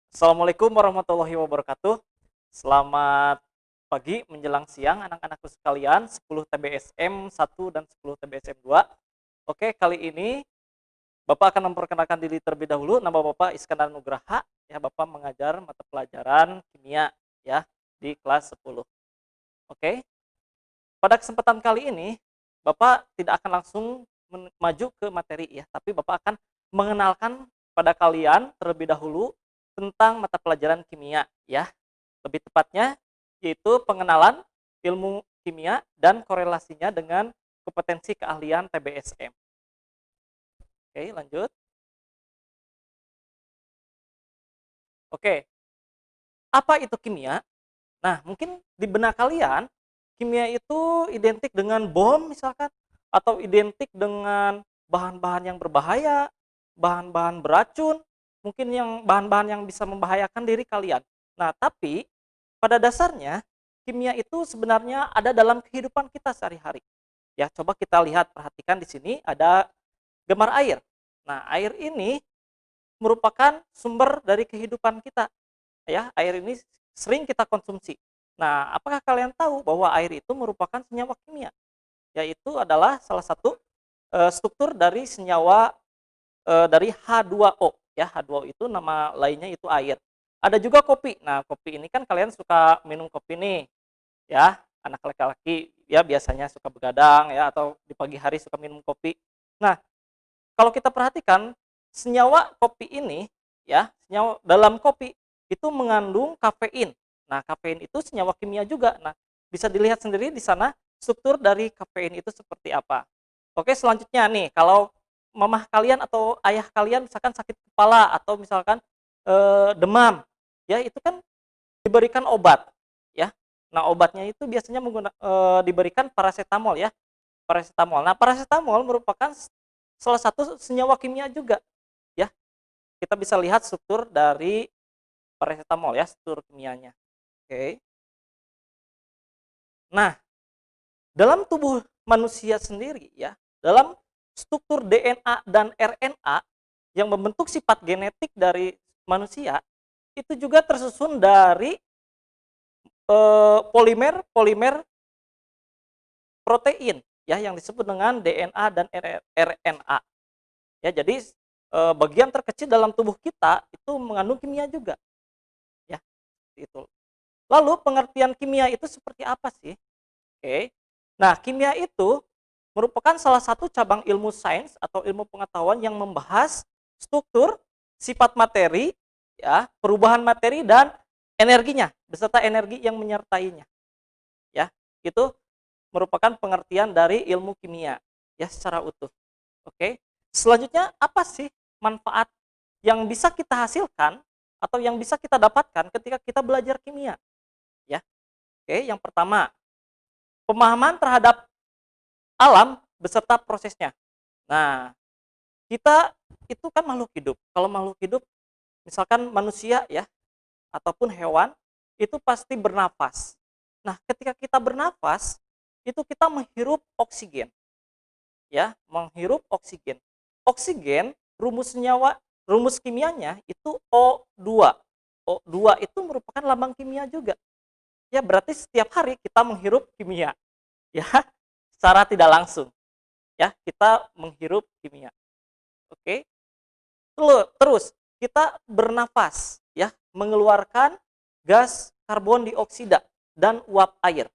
Assalamualaikum warahmatullahi wabarakatuh. Selamat pagi menjelang siang anak-anakku sekalian, 10 TBSM 1 dan 10 TBSM 2. Oke, kali ini Bapak akan memperkenalkan diri terlebih dahulu. Nama Bapak Iskandar Nugraha, ya Bapak mengajar mata pelajaran kimia ya di kelas 10. Oke. Pada kesempatan kali ini Bapak tidak akan langsung maju ke materi ya, tapi Bapak akan mengenalkan pada kalian terlebih dahulu tentang mata pelajaran kimia ya. Lebih tepatnya yaitu pengenalan ilmu kimia dan korelasinya dengan kompetensi keahlian TBSM. Oke, lanjut. Oke, apa itu kimia? Nah, mungkin di benak kalian, kimia itu identik dengan bom misalkan, atau identik dengan bahan-bahan yang berbahaya, bahan-bahan beracun, mungkin yang bahan-bahan yang bisa membahayakan diri kalian. Nah, tapi pada dasarnya kimia itu sebenarnya ada dalam kehidupan kita sehari-hari. Ya, coba kita lihat, perhatikan di sini ada gambar air. Nah, air ini merupakan sumber dari kehidupan kita. Ya, air ini sering kita konsumsi. Nah, apakah kalian tahu bahwa air itu merupakan senyawa kimia? Yaitu adalah salah satu struktur dari senyawa dari H2O. Ya, H2O itu nama lainnya itu air. Ada juga kopi. Nah, kopi ini kan kalian suka minum kopi nih, ya. Anak laki-laki ya biasanya suka begadang ya atau di pagi hari suka minum kopi. Nah, kalau kita perhatikan senyawa kopi ini ya, senyawa dalam kopi itu mengandung kafein. Nah, kafein itu senyawa kimia juga. Nah, bisa dilihat sendiri di sana struktur dari kafein itu seperti apa. Oke, selanjutnya nih, kalau mamah kalian atau ayah kalian misalkan sakit kepala atau misalkan demam, ya itu kan diberikan obat, ya. Nah, obatnya itu biasanya diberikan paracetamol ya, paracetamol. Nah, paracetamol merupakan salah satu senyawa kimia juga, ya. Kita bisa lihat struktur dari paracetamol ya, struktur kimianya. Oke. Nah, dalam tubuh manusia sendiri ya, dalam struktur DNA dan RNA yang membentuk sifat genetik dari manusia, itu juga tersusun dari polimer-polimer protein ya yang disebut dengan DNA dan RNA. Ya, jadi bagian terkecil dalam tubuh kita itu mengandung kimia juga, ya. Itu. Lalu pengertian kimia itu seperti apa sih? Oke. Nah, kimia itu merupakan salah satu cabang ilmu sains atau ilmu pengetahuan yang membahas struktur, sifat materi, ya, perubahan materi dan energinya beserta energi yang menyertainya, ya. Itu merupakan pengertian dari ilmu kimia ya secara utuh. Oke. Selanjutnya apa sih manfaat yang bisa kita hasilkan atau yang bisa kita dapatkan ketika kita belajar kimia? Ya. Oke, yang pertama, pemahaman terhadap alam beserta prosesnya. Nah, kita itu kan makhluk hidup. Kalau makhluk hidup, misalkan manusia ya, ataupun hewan, itu pasti bernafas. Nah, ketika kita bernafas, itu kita menghirup oksigen, ya, menghirup oksigen. Oksigen, rumus kimianya itu O2. O2 itu merupakan lambang kimia juga. Ya, berarti setiap hari kita menghirup kimia, ya, secara tidak langsung. Ya, kita menghirup kimia. Oke. Terus kita bernafas ya, mengeluarkan gas karbon dioksida dan uap air.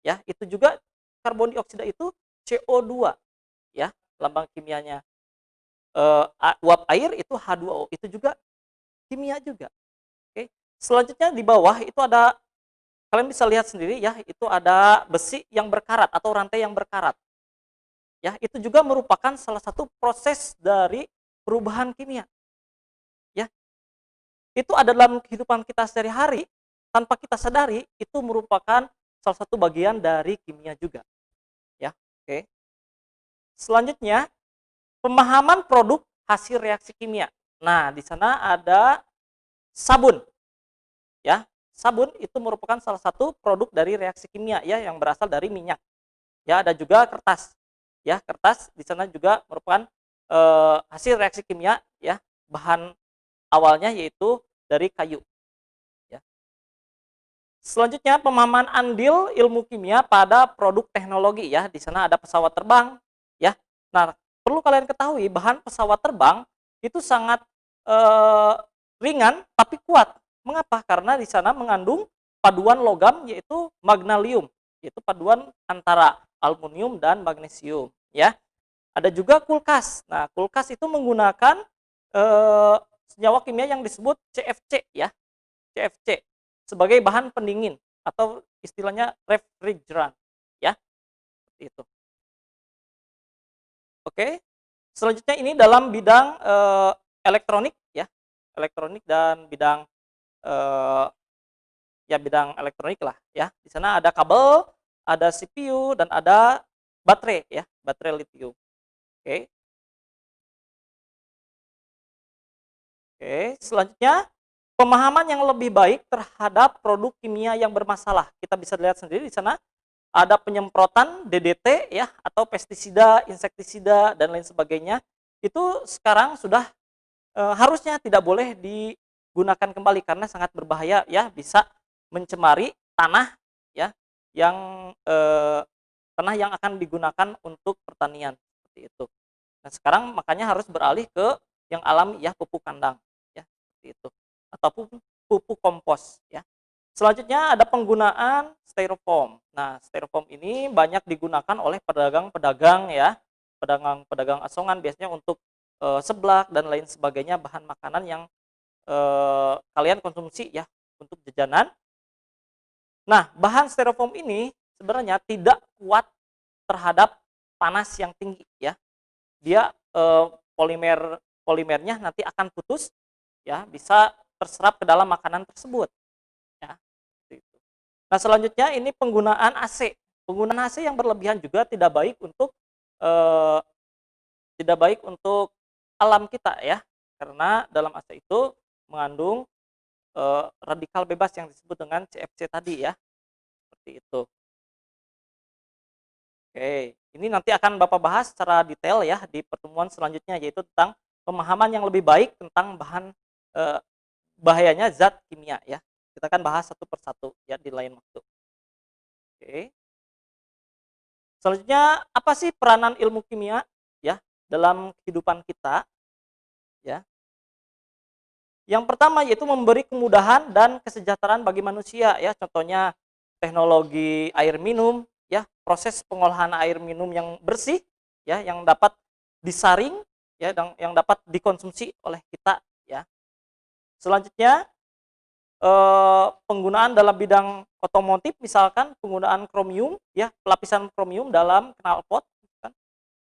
Ya, itu juga karbon dioksida itu CO2 ya, lambang kimianya. Uap air itu H2O, itu juga kimia juga. Oke. Selanjutnya di bawah itu ada, kalian bisa lihat sendiri ya, itu ada besi yang berkarat atau rantai yang berkarat. Ya, itu juga merupakan salah satu proses dari perubahan kimia. Ya, itu ada dalam kehidupan kita sehari-hari, tanpa kita sadari, itu merupakan salah satu bagian dari kimia juga. Ya, oke. Selanjutnya, pemahaman produk hasil reaksi kimia. Nah, di sana ada sabun. Ya, sabun itu merupakan salah satu produk dari reaksi kimia ya yang berasal dari minyak. Ya, ada juga kertas. Ya, kertas di sana juga merupakan hasil reaksi kimia ya. Bahan awalnya yaitu dari kayu. Ya. Selanjutnya pemahaman andil ilmu kimia pada produk teknologi ya. Di sana ada pesawat terbang ya. Nah, perlu kalian ketahui bahan pesawat terbang itu sangat ringan tapi kuat. Mengapa? Karena di sana mengandung paduan logam yaitu magnesium, yaitu paduan antara aluminium dan magnesium ya. Ada juga kulkas. Nah, kulkas itu menggunakan senyawa kimia yang disebut CFC ya. CFC sebagai bahan pendingin atau istilahnya refrigeran ya. Seperti itu. Oke. Selanjutnya ini dalam bidang elektronik ya. Elektronik dan bidang ya bidang elektronik lah ya. Di sana ada kabel, ada CPU dan ada baterai ya, baterai lithium. Oke. Oke, selanjutnya pemahaman yang lebih baik terhadap produk kimia yang bermasalah. Kita bisa lihat sendiri di sana ada penyemprotan DDT ya atau pestisida, insektisida dan lain sebagainya. Itu sekarang sudah harusnya tidak boleh digunakan kembali karena sangat berbahaya ya, bisa mencemari tanah ya yang tanah yang akan digunakan untuk pertanian seperti itu. Nah, sekarang makanya harus beralih ke yang alami ya, pupuk kandang ya, seperti itu. Ataupun pupuk kompos ya. Selanjutnya ada penggunaan styrofoam. Nah, styrofoam ini banyak digunakan oleh pedagang-pedagang ya, pedagang-pedagang asongan biasanya untuk seblak dan lain sebagainya, bahan makanan yang kalian konsumsi ya untuk jajanan. Nah, bahan styrofoam ini sebenarnya tidak kuat terhadap panas yang tinggi ya. Dia polimernya nanti akan putus ya, bisa terserap ke dalam makanan tersebut ya. Seperti itu. Nah, selanjutnya ini penggunaan AC. Penggunaan AC yang berlebihan juga eh, tidak baik untuk alam kita ya, karena dalam AC itu mengandung radikal bebas yang disebut dengan CFC tadi ya, seperti itu. Oke, ini nanti akan Bapak bahas secara detail ya di pertemuan selanjutnya, yaitu tentang pemahaman yang lebih baik tentang bahan bahayanya zat kimia ya. Kita akan bahas satu persatu ya di lain waktu. Oke. Selanjutnya apa sih peranan ilmu kimia ya dalam kehidupan kita ya? Yang pertama yaitu memberi kemudahan dan kesejahteraan bagi manusia ya. Contohnya teknologi air minum ya, proses pengolahan air minum yang bersih ya, yang dapat disaring ya, dan yang dapat dikonsumsi oleh kita ya. Selanjutnya penggunaan dalam bidang otomotif, misalkan penggunaan kromium ya, pelapisan kromium dalam knalpot kan,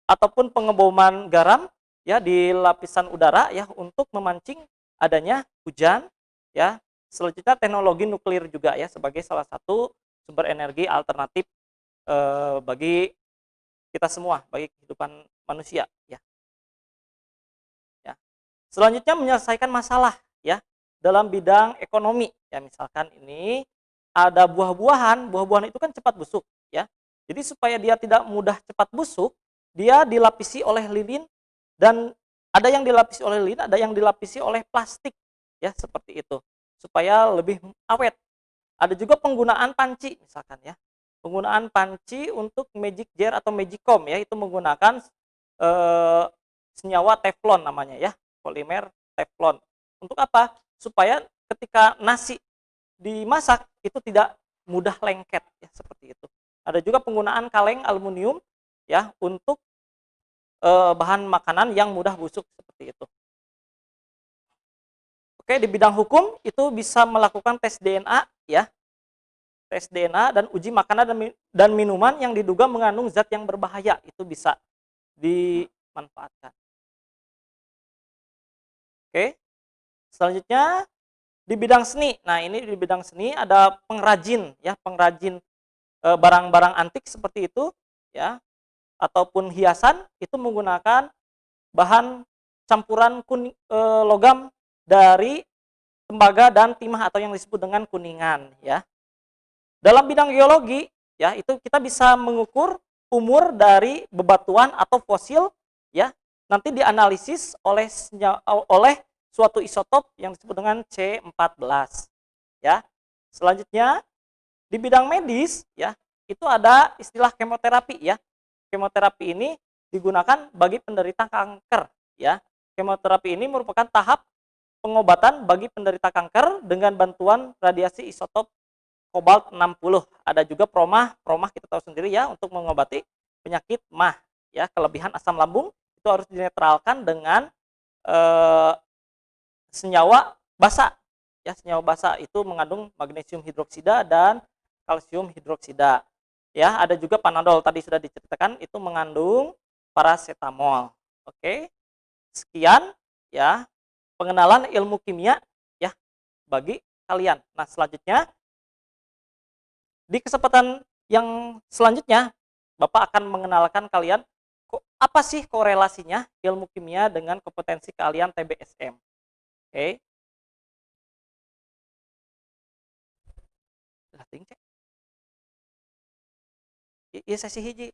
ataupun pengeboman garam ya di lapisan udara ya untuk memancing adanya hujan ya. Selanjutnya teknologi nuklir juga ya sebagai salah satu sumber energi alternatif bagi kita semua, bagi kehidupan manusia ya. Ya. Selanjutnya menyelesaikan masalah ya dalam bidang ekonomi ya, misalkan ini ada buah-buahan itu kan cepat busuk ya. Jadi supaya dia tidak mudah cepat busuk, dia dilapisi oleh lilin, dan ada yang dilapisi oleh lilin, ada yang dilapisi oleh plastik ya, seperti itu supaya lebih awet. Ada juga penggunaan panci misalkan ya. Penggunaan panci untuk magic jar atau magicom ya, itu menggunakan senyawa teflon namanya ya, polimer teflon. Untuk apa? Supaya ketika nasi dimasak itu tidak mudah lengket ya, seperti itu. Ada juga penggunaan kaleng aluminium ya untuk bahan makanan yang mudah busuk seperti itu. Oke, di bidang hukum itu bisa melakukan tes DNA ya. Tes DNA dan uji makanan dan minuman yang diduga mengandung zat yang berbahaya, itu bisa dimanfaatkan. Oke. Selanjutnya di bidang seni. Nah, ini di bidang seni ada pengrajin ya, pengrajin barang-barang antik seperti itu ya, ataupun hiasan itu menggunakan bahan campuran logam dari tembaga dan timah atau yang disebut dengan kuningan ya. Dalam bidang geologi ya, itu kita bisa mengukur umur dari bebatuan atau fosil ya, nanti dianalisis oleh suatu isotop yang disebut dengan C14 ya. Selanjutnya di bidang medis ya, itu ada istilah kemoterapi ya. Kemoterapi ini digunakan bagi penderita kanker ya. Kemoterapi ini merupakan tahap pengobatan bagi penderita kanker dengan bantuan radiasi isotop kobalt 60. Ada juga promah. Promah kita tahu sendiri ya, untuk mengobati penyakit MAH ya, kelebihan asam lambung itu harus dinetralkan dengan senyawa basa ya. Senyawa basa itu mengandung magnesium hidroksida dan kalsium hidroksida ya. Ada juga panadol, tadi sudah diceritakan, itu mengandung paracetamol. Oke, sekian ya pengenalan ilmu kimia ya bagi kalian. Nah, selanjutnya di kesempatan yang selanjutnya Bapak akan mengenalkan kalian apa sih korelasinya ilmu kimia dengan kompetensi kalian TBSM. Oke. Iya sesi hiji.